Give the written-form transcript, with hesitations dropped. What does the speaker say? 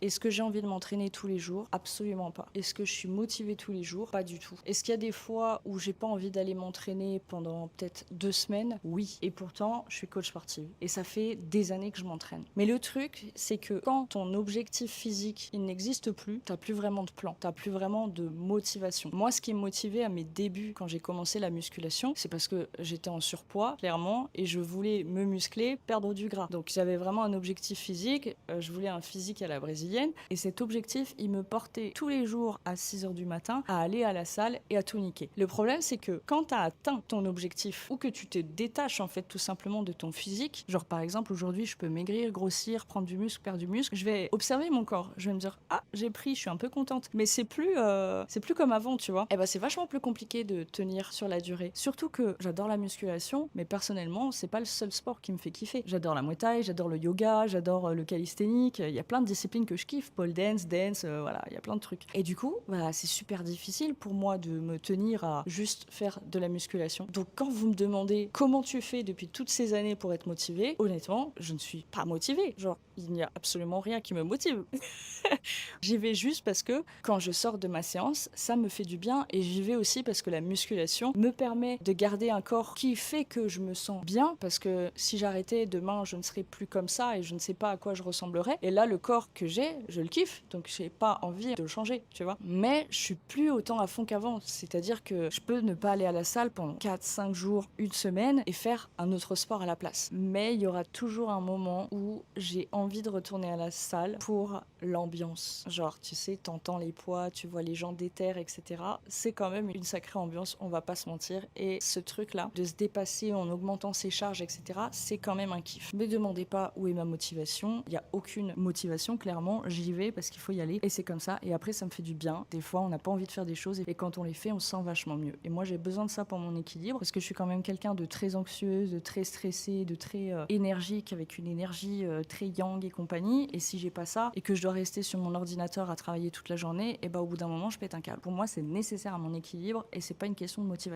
Est-ce que j'ai envie de m'entraîner tous les jours? Absolument pas. Est-ce que je suis motivée tous les jours? Pas du tout. Est-ce qu'il y a des fois où j'ai pas envie d'aller m'entraîner pendant peut-être 2 semaines? Oui. Et pourtant, je suis coach sportive et ça fait des années que je m'entraîne. Mais le truc, c'est que quand ton objectif physique, il n'existe plus, t'as plus vraiment de plan, t'as plus vraiment de motivation. Moi, ce qui me motivait à mes débuts quand j'ai commencé la musculation, c'est parce que j'étais en surpoids, clairement, et je voulais me muscler, perdre du gras. Donc j'avais vraiment un objectif physique, je voulais un physique à la brésilienne, et cet objectif, il me portait tous les jours à 6 heures du matin à aller à la salle et à tout niquer. Le problème, c'est que quand tu as atteint ton objectif, ou que tu te détaches en fait tout simplement de ton physique, genre par exemple aujourd'hui je peux maigrir, grossir, prendre du muscle, perdre du muscle, je vais observer mon corps, je vais me dire ah j'ai pris, je suis un peu contente, mais c'est plus comme avant, tu vois. Et ben c'est vachement plus compliqué de tenir sur la durée. Surtout que j'adore la musculation, mais personnellement c'est pas le seul sport qui me fait kiffer. J'adore la Muay Thai, j'adore le yoga, j'adore le calisthénique, il y a plein de disciplines que je kiffe, pole dance, voilà, il y a plein de trucs. Et du coup, bah, c'est super difficile pour moi de me tenir à juste faire de la musculation. Donc quand vous me demandez comment tu fais depuis toutes ces années pour être motivée, honnêtement, je ne suis pas motivée. Genre, il n'y a absolument rien qui me motive. J'y vais juste parce que quand je sors de ma séance, ça me fait du bien et j'y vais aussi parce que la musculation me permet de garder un corps qui fait que je me sens bien parce que si j'arrêtais demain, je ne serais plus comme ça et je ne sais pas à quoi je ressemblerais. Et là, le corps que j'ai, je le kiffe, donc j'ai pas envie de le changer, tu vois. Mais je suis plus autant à fond qu'avant, c'est-à-dire que je peux ne pas aller à la salle pendant 4-5 jours, une semaine et faire un autre sport à la place. Mais il y aura toujours un moment où j'ai envie de retourner à la salle pour l'ambiance. Genre, tu sais, t'entends les poids, tu vois les gens déterrer, etc. C'est quand même une sacrée ambiance, on va pas se mentir. Et ce truc-là, de se dépasser en augmentant ses charges, etc., c'est quand même un kiff. Me demandez pas où est ma motivation. Il y a aucune motivation, clairement. J'y vais parce qu'il faut y aller. Et c'est comme ça. Et après, ça me fait du bien. Des fois, on n'a pas envie de faire des choses. Et quand on les fait, on se sent vachement mieux. Et moi, j'ai besoin de ça pour mon équilibre. Parce que je suis quand même quelqu'un de très anxieuse, de très stressée, de très énergique, avec une énergie très yang et compagnie. Et si j'ai pas ça, et que je dois rester sur mon ordinateur à travailler toute la journée, et bah au bout d'un moment, je pète un câble. Pour moi, c'est nécessaire à mon équilibre et c'est pas une question de motivation.